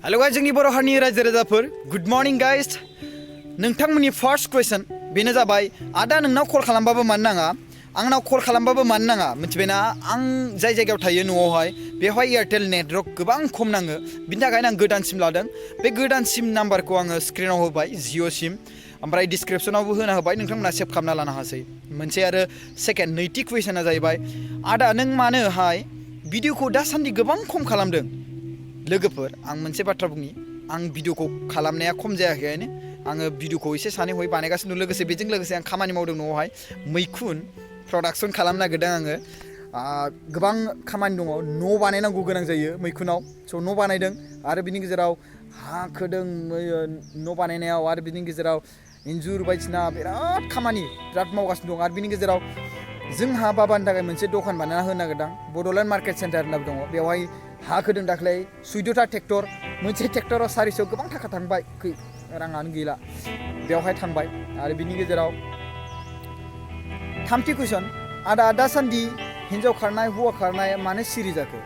hello guys जोंनि बर' हारिनि रायजो राजाफोर गुड मर्निं गाइस नोंथांमोननि फर्स्ट क्वेश्चन बेनो जाबाय आदा नोंनाव कल खालामबाबो मानो नाङा आंनाव कल खालामबाबो मानो नाङा मिथिबायना आं जाय जायगायाव थायो न'आवहाय बेवहाय एयारटेल नेटवर्क गोबां खम नाङो बिनि थाखायनो आं गोदान सिम लादों बे गोदान सिम नाम्बारखौ आङो स्क्रिनाव होबाय जिअ सिम ओमफ्राय डिसक्रिप्शनावबो होना होबाय नोंथांमोना सेभ खालामना लानो हासै मोनसे आरो सेकेन्ड नैथि कुइसना जाहैबाय आदा नों मानोहाय भिडिअखौ दासान्दि गोबां खम खालामदों लोगोफोर आं मोनसे बाथ्रा बुंनि आं भिडिअखौ खालामनाया खम जायाखैनो आङो भिडिअखौ एसे सानै हय बानायगासिनो लोगोसे बेजों लोगोसे आं खामानि मावदों न'आवहाय मैखुन प्रडाक्सन खालामनो नागिरदों आङो गोबां खामानि दङ न' बानायनांगौ गोनां जायो मैखुनाव स' न' बानायदों आरो बिनि गेजेराव हा खोदों न' बानायनायाव आरो बिनि गेजेराव इन्जुर बायदिसिना बिराद मावगासिनो दं आरो बिनि गेजेराव जोंहा बाबानि थाखाय मोनसे दखान बानायना होनो नागिरदों बड'लेण्ड मार्केट सेन्टार होननाबो दङ बेवहाय हा खोदों दाख्लै 14था ट्रेक्टर मोनसे ट्रेक्टराव 400 गोबां थाखा थांबाय राङानो गैला बेवहाय थांबाय आरो बिनि गेजेराव थामथि कुइसन आदा दासान्दि हिन्जाव खारनाय हौवा खारनाय मानो सिरि जाखो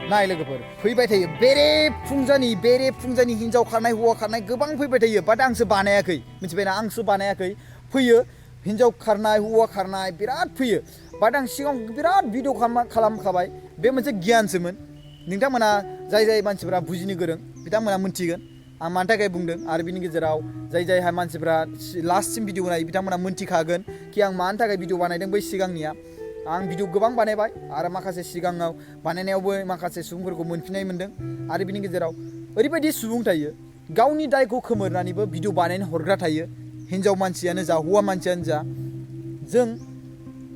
नाय लोगोफोर फैबाय थायो बेरे फुंजानि हिन्जाव खारनाय हौवा खारनाय गोबां फैबाय थायो बाट आंसो बानायाखै मिथिबायना आंसो बानायाखै फैयो हिन्जाव खारनाय हौवा खारनाय बिराद फैयो बाट आं सिगां बिराद भिडिअ खालामखाबाय बे मोनसे गियानसोमोन नोंथांमोना जाय मानसिफोरा बुजिनो गोरों बिथांमोना मोनथिगोन आं मानि थाखाय बुंदों आरो बिनि गेजेराव जाय मानसिफोरा लास्टसिम भिडिअ नायो बिथांमोना मोनथिखागोन कि आं मानि थाखाय भिडिअ बानायदों बै सिगांनिया आं भिडिअ गोबां बानायबाय आरो माखासे सिगाङाव बानायनायावबो माखासे सुबुंफोरखौ मोनफिननाय मोनदों आरो बिनि गेजेराव ओरैबायदि सुबुं थायो गावनि दायखौ खोमोरनानैबो भिडिअ बानायनो हरग्रा थायो हिन्जाव मानसियानो जा हौवा मानसियानो जा जों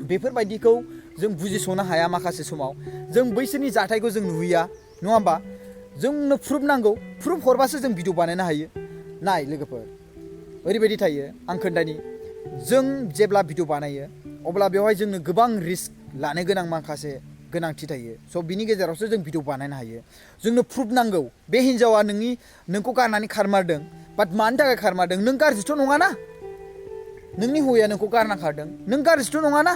बेफोरबायदिखौ जों बुजिस'नो हाया माखासे समाव जों बैसोरनि जाथायखौ जों नुहैया नङा होमबा जोंनो प्रुफ नांगौ प्रुफ हरबासो जों भिडिअ बानायनो हायो नाय लोगोफोर ओरैबायदि थायो आं खोन्थानि जों जेब्ला भिडिअ बानायो अब्ला बेवहाय जोंनो गोबां रिस्क लानो गोनां माखासे गोनांथि थायो स' बिनि गेजेरावसो जों भिडिअ बानायनो हायो जोंनो प्रुफ नांगौ बे हिन्जावा नोंखौ गारनानै खारमारदों बाट मानि थाखाय खारमारदों नों गाज्रिथ' नङाना नोंनि हौवाया नोंखौ गारना खारदों नों गाज्रिथ' नङाना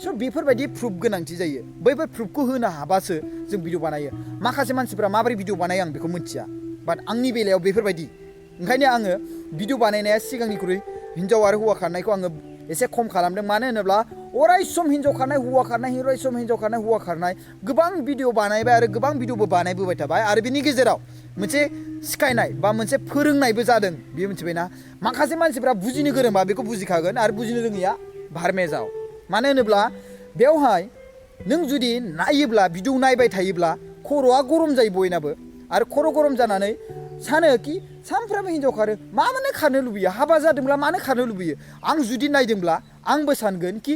स' बेफोरबायदि प्रुफ गोनांथि जायो बैफोर प्रुफखौ होनो हाबासो जों भिडिअ बानायो माखासे मानसिफ्रा माबोरै भिडिअ बानायो आं बेखौ मिथिया बाट आंनि बेलायाव बेफोरबायदि ओंखायनो आङो भिडिअ बानायनाया सिगांनिख्रुइ हिन्जाव आरो हौवा खारनायखौ आङो एसे खम खालामदों मानो होनोब्ला अराय सम हिन्जाव खारनाय हौवा खारनाय गोबां भिडिअ बानायबाय आरो गोबां भिडिअबो बानायबोबाय थाबाय आरो बिनि गेजेराव मोनसे सिखायनाय बा मोनसे फोरोंनायबो जादों बेयो मिथिबायना माखासे मानसिफ्रा बुजिनो गोरोंबा बेखौ बुजिखागोन आरो बुजिनो रोङिया भारमेजाव मानो होनोब्ला बेवहाय नों जुदि नायोब्ला भिडिअ नायबाय थायोब्ला खर'आ गरम जायो बयनाबो आरो खर' गरम जानानै सानो कि सानफ्रामबो हिन्जाव खारो मानो खारनो लुबैयो हाबा जादोंब्ला मानो खारनो लुबैयो आं जुदि नायदोंब्ला आंबो सानगोन कि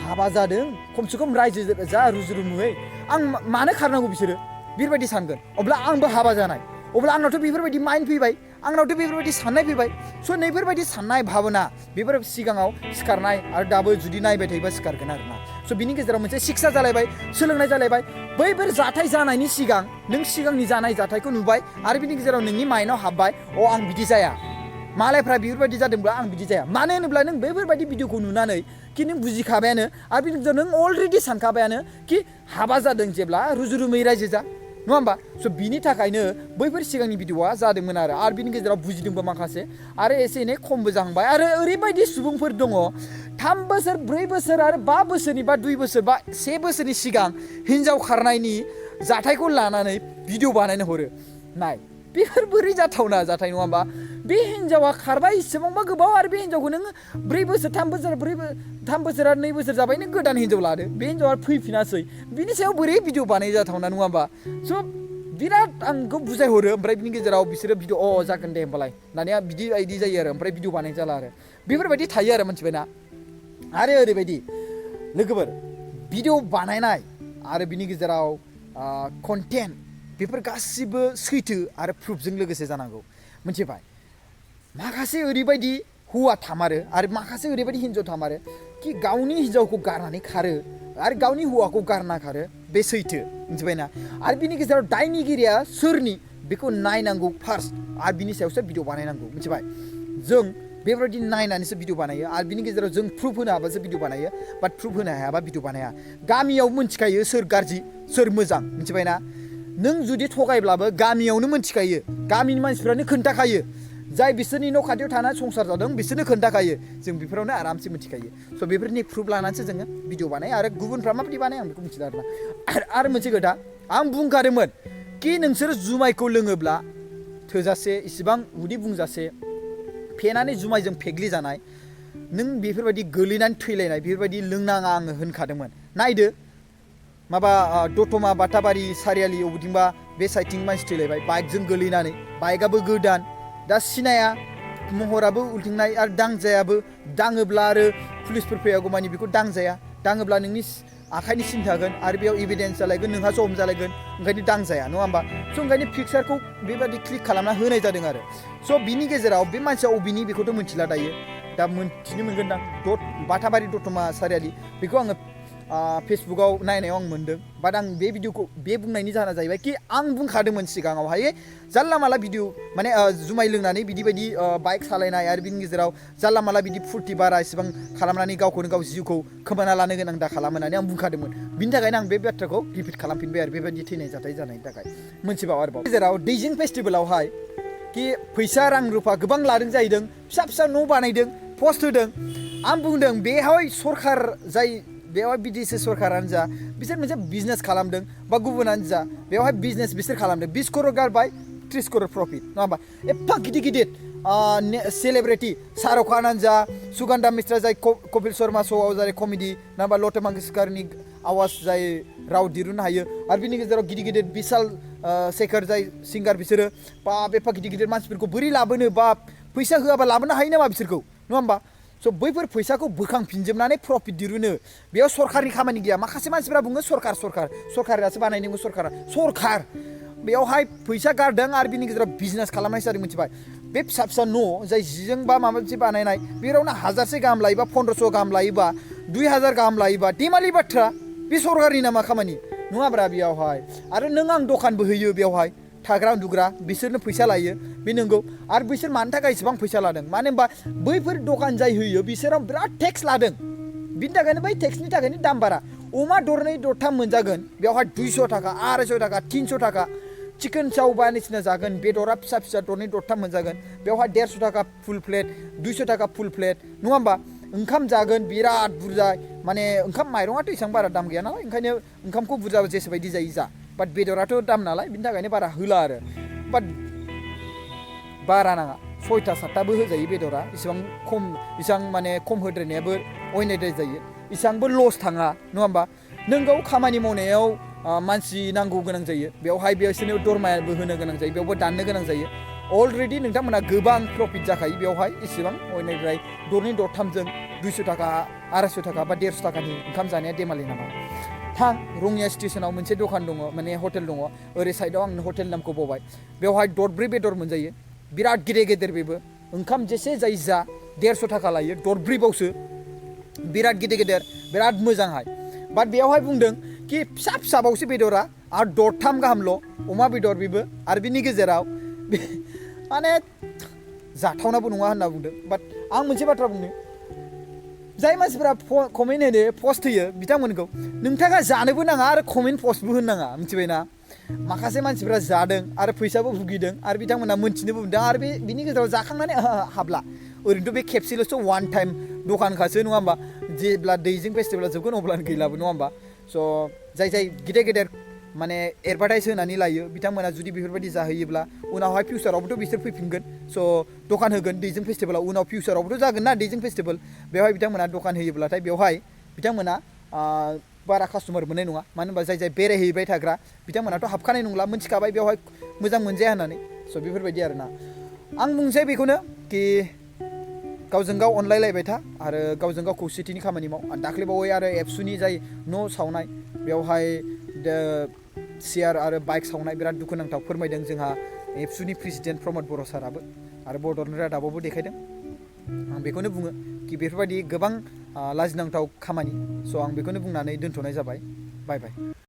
हाबा जादों खमसे खम रायजो जा रुजुरुमुयै आं मानो खारनांगौ बिसोरो बेफोरबायदि सानगोन अब्ला आंबो हाबा जानाय अब्ला आंनावथ' बेफोरबायदि माइन्ड फैबाय आंनावथ' बेफोरबायदि साननाय फैबाय स' नैफोरबायदि साननाय भाबना बेफोर सिगाङाव सिखारनाय आरो दाबो जुदि नायबाय थायोबा सिखारगोन आरोना स' बिनि गेजेराव मोनसे शिक्षा जालायबाय सोलोंनाय जालायबाय बैफोर जाथाय जानायनि सिगां नों सिगांनि जानाय जाथायखौ नुबाय आरो बिनि गेजेराव नोंनि माइन्डआव हाबबाय आं बिदि जाया मालायफ्रा बेफोरबायदि जादोंब्ला आं बिदि जाया मानो होनोब्ला नों बेफोरबायदि भिडिअखौ नुनानै कि नों बुजिखाबायानो आरो बिनि गेजेराव नों अलरेडि सानखाबायानो कि हाबा जादों जेब्ला रुजुरुमै रायजो जा नङा होमबा स' बिनि थाखायनो बैफोर सिगांनि भिडिअआ जादोंमोन आरो बिनि गेजेराव बुजिदोंबो माखासे आरो एसे एनै खमबो जाहांबाय आरो ओरैबायदि सुबुंफोर दङ 3 बोसोर 4 बोसोर आरो 5 बोसोरनि बा 2 बोसोर बा 1 बोसोरनि सिगां हिन्जाव खारनायनि जाथायखौ लानानै भिडिअ बानायनो हरो नाय बेफोर बोरै जाथावना जाथाय नङा होमबा बे हिन्जावा खारबाय इसेबांबा गोबाव आरो बे हिन्जावखौ नोङो 3 बोसोर आरो 2 बोसोर जाबाय नों गोदान हिन्जाव लादो बे हिन्जावा फैफिनासै बिनि सायाव बोरै भिडिअ बानाय जाथावना नङा होमबा स' बिराद आंखौ बुजायहरो ओमफ्राय बिनि गेजेराव बिसोरो भिडिअ जागोन दे होमबालाय दानिया बिदि जायो आरो ओमफ्राय भिडिअ बानाय जाला आरो बेफोरबायदि थायो आरो मिथिबायना आरो ओरैबायदि लोगोफोर भिडिअ बानायनाय आरो बिनि गेजेराव कन्टेन्ट बेफोर गासिबो सैथो आरो प्रुफजों लोगोसे जानांगौ मिथिबाय माखासे ओरैबायदि हौवा थामारो आरो माखासे ओरैबायदि हिन्जाव थामारो कि गावनि हिन्जावखौ गारनानै खारो आरो गावनि हौवाखौ गारना खारो बे सैथो मिथिबायना आरो बिनि गेजेराव दायनिगिरिया सोरनि बेखौ नायनांगौ फार्स्ट आरो बिनि सायावसो भिडिअ बानायनांगौ मिथिबाय जों बेफोरबायदि नायनानैसो भिडिअ बानायो आरो बिनि गेजेराव जों प्रुफ होनो हाबासो भिडिअ बानायो बाट प्रुफ होनो हायाबा भिडिअ बानाया गामियाव मिथिखायो सोर गाज्रि सोर मोजां मिथिबायना नों जुदि थगायब्लाबो गामियावनो मोनथिखायो गामिनि मानसिफ्रानो खोन्थाखायो जाय बिसोरनि न' खाथियाव थाना संसार जादों बिसोरनो खोन्थाखायो जों बेफोरावनो आरामसे मिथिखायो स' बेफोरनि प्रुफ लानानैसो जोङो भिडिअ बानायो आरो गुबुनफ्रा माबायदि बानायो आं बेखौ मिथिला आरो मोनसे खोथा आं बुंखादोंमोन कि नोंसोर जुमायखौ लोङोब्ला थोजासे इसिबां उदै बुंजासे फेनानै जुमायजों फेग्लिजानाय नों बेफोरबायदि गोलैनानै थैलायनाय बेफोरबायदि लोंनाङा आङो होनखादोंमोन नायदो माबा दतमा बाथाबारि सारियालि अबेथिंबा बे साइडथिं मानसि थैलायबाय बाइकजों गोलैनानै बाइकआबो गोदान दा सिनाया महराबो उल्थिंनाय आरो दांजायाबो दाङोब्ला आरो पुलिसफोर फैयागौमानि बेखौ दांजाया दाङोब्ला नोंनि आखाइनि सिन थागोन आरो बेयाव एभिडेन्स जालायगोन नोंहा जम जालायगोन ओंखायनो दांजाया नङा होमबा स' ओंखायनो पिक्सारखौ बेबायदि क्लिक खालामना होनाय जादों आरो स' बिनि गेजेराव बे मानसिया अबेनि बेखौथ' मिथिला दायो दा मोनथिनो मोनगोन दां बाथाबारि दतमा सारियालि बेखौ आङो फेसबुकाव नायनायाव आं मोन्दों बाट आं बे भिडिअखौ बे बुंनायनि जाहोना जाहैबाय कि आं बुंखादोंमोन सिगाङावहाय जानला माला भिडिअ माने जुमाय लोंनानै बिदि बायदि बाइक सालायनाय आरो बिनि गेजेराव जानला माला बिदि फुर्ति बारा इसेबां खालामनानै गावखौनो गाव जिउखौ खोमाना लानो गोनां दा खालाम होननानै आं बुंखादोंमोन बिनि थाखायनो आं बे बाथ्राखौ रिपिट खालामफिनबाय आरो बेबायदि थैनाय जाथाय जानायनि थाखाय मोनसेबाव आरोबाव गेजेराव दैजिं फेस्टिभेलावहाय कि फैसा रां रुफा गोबां लादों जाहैदों फिसा फिसा न' बानायदों पस्ट होदों आं बुंदों बेवहाय सरखार जाय बेवहाय बिदेशि सरकारानो जा बिसोर मोनसे बिजनेस खालामदों बा गुबुनानो जा बेवहाय बिजनेस बिसोर खालामदों 20 करोड़ गारबाय 30 करोड़ प्रफिट नङा होमबा एफा गिदिर गिदिर सेलिब्रिटि शाहरुख खानानो जा सुगन्धा मिश्रा जाय कपिल शर्मा श'आव जाय कमेडि नङाबा लता मंगेशकारनि आवाज जाय राव दिरुननो हायो आरो बिनि गेजेराव गिदिर गिदिर बिशाल शेखर जाय सिंगार बिसोरो बा एफा गिदिर गिदिर मानसिफोरखौ बोरै लाबोनो बा फैसा होआबा लाबोनो हायो नामा बिसोरखौ नङा होमबा स' बैफोर फैसाखौ बोखांफिनजोबनानै प्रफिट दिरुनो बेयाव सरकारनि खामानि गैया माखासे मानसिफ्रा बुङो सरकारासो बानायदोंमोन सरकार बेयावहाय फैसा गारदों आरो बिनि गेजेराव बिजनेस खालामनायसो जादों मिथिबाय बे फिसा फिसा न' जाय जिजों बा माबा मोनसे बानायनाय बेयावनो 1000 गाहाम लायोबा 1500 गाहाम लायोबा 2000 गाहाम लायोबा देमालि बाथ्रा बे सरकारनि नामा खामानि नङाब्रा बेयावहाय आरो नों आं दखानबो होयो बेयावहाय थाग्रा उन्दुग्रा बिसोरनो फैसा लायो बे नंगौ आरो बिसोर मानि थाखाय इसेबां फैसा लादों मानो होनबा बैफोर दखान जाय होयो बिसोराव बिराद टेक्स लादों बिनि थाखायनो बै टेक्सनि थाखायनो दाम बारा अमा दरनै दरथाम मोनजागोन बेवहाय 200 थाखा 250 थाखा 300 थाखा चिकेन चाव बायदिसिना जागोन बेदरा फिसा फिसा दरनै दरथाम मोनजागोन बेवहाय 150 थाखा फुल प्लेट 200 थाखा फुल प्लेट नङा होमबा ओंखाम जागोन बिराद बुरजा माने ओंखाम माइरङाथ' एसेबां बारा दाम गैया नालाय ओंखायनो ओंखामखौ बुरजा जेसेबायदि जायो जा बाट बेदराथ' दाम नालाय बिनि थाखायनो बारा होला आरो बाट बारा नाङा 6टा 7टाबो होजायो बेदरा इसेबां माने खम होद्रायनायाबो अयनायद्राय जायो इसेबांबो लस थाङा नङा होमबा नोंगौ खामानि मावनायाव मानसि नांगौ गोनां जायो बेवहाय बिसोरनो दरमायाबो होनो गोनां जायो बेयावबो दाननो गोनां जायो अलरेडि नोंथांमोना गोबां प्रफिट जाखायो बेवहाय इसेबां अयनायद्राय दरनै दरथामजों 200 थाखा 250 थाखा बा 150 थाखानि ओंखाम जानाया देमालि नामा थां रङिया स्टेसनाव मोनसे दखान दङ माने हटेल दङ ओरै साइडआव आं हटेल नामखौ बावबाय बेवहाय दरब्रै बेदर मोनजायो बिराद गेदेर गेदेर बेबो ओंखाम जेसे जायो जा 150 थाखा लायो दरब्रैबावसो बिराद गेदेर गेदेर बिराद मोजांहाय बाट बेयावहाय बुंदों कि फिसा फिसाबावसो बेदरा आरो दरथाम गाहामल' अमा बेदर बेबो आरो बिनि गेजेराव माने जाथावनाबो नङा होनना बुंदों बाट आं मोनसे बाथ्रा बुंनो जाय मानसिफ्रा कमेन्ट होनो पस्ट होयो बिथांमोनखौ नोंथाङा जानोबो नाङा आरो कमेन्ट पस्टबो होनो नाङा मिथिबायना माखासे मानसिफ्रा जादों आरो फैसाबो भुगिदों आरो बिथांमोना मोनथिनोबो मोनदों आरो बिनि गेजेराव जाखांनानै हाबला ओरैनोथ' बे खेबसेल'सो वान टाइम दखानखासो नङा होमबा जेब्ला दैजिं फेस्टिभेला जोबगोन अब्लानो गैलाबो नङा होमबा स' जाय गेदेर गेदेर माने एडभार्टाइज होनानै लायो बिथांमोना जुदि बेफोरबायदि जाहैयोब्ला उनावहाय फिउचारावबोथ' बिसोर फैफिनगोन स' दखान होगोन दैजिं फेस्टिभेलाव उनाव फिउचारावबोथ' जागोन ना दैजिं फेस्टिभेल बेवहाय बिथांमोना दखान होयोब्लाथाय बेवहाय बिथांमोना बारा कास्टमार मोननाय नङा मानो होनबा जाय बेरायहैबाय थाग्रा बिथांमोनाथ' हाबखानाय नंला मोनथिखाबाय बेवहाय मोजां मोनजाया होननानै स' बेफोरबायदि आरोना आं बुंसै बेखौनो कि गावजों गाव अनलायलायबाय था आरो गावजों गाव खौसेथिनि खामानि माव दाख्लैबावै आरो एबसुनि जाय न' सावनाय बेवहाय सियार आरो बाइक सावनाय बिराद दुखुनांथाव फोरमायदों जोंहा एबसुनि प्रेसिडेन्ट प्रमद बर' साराबो आरो बड'लेण्ड रादाबावबो देखायदों आं बेखौनो बुङो कि बेफोरबायदि गोबां लाजिनांथाव खामानि स' आं बेखौनो बुंनानै दोनथ'नाय जाबाय बाय बाय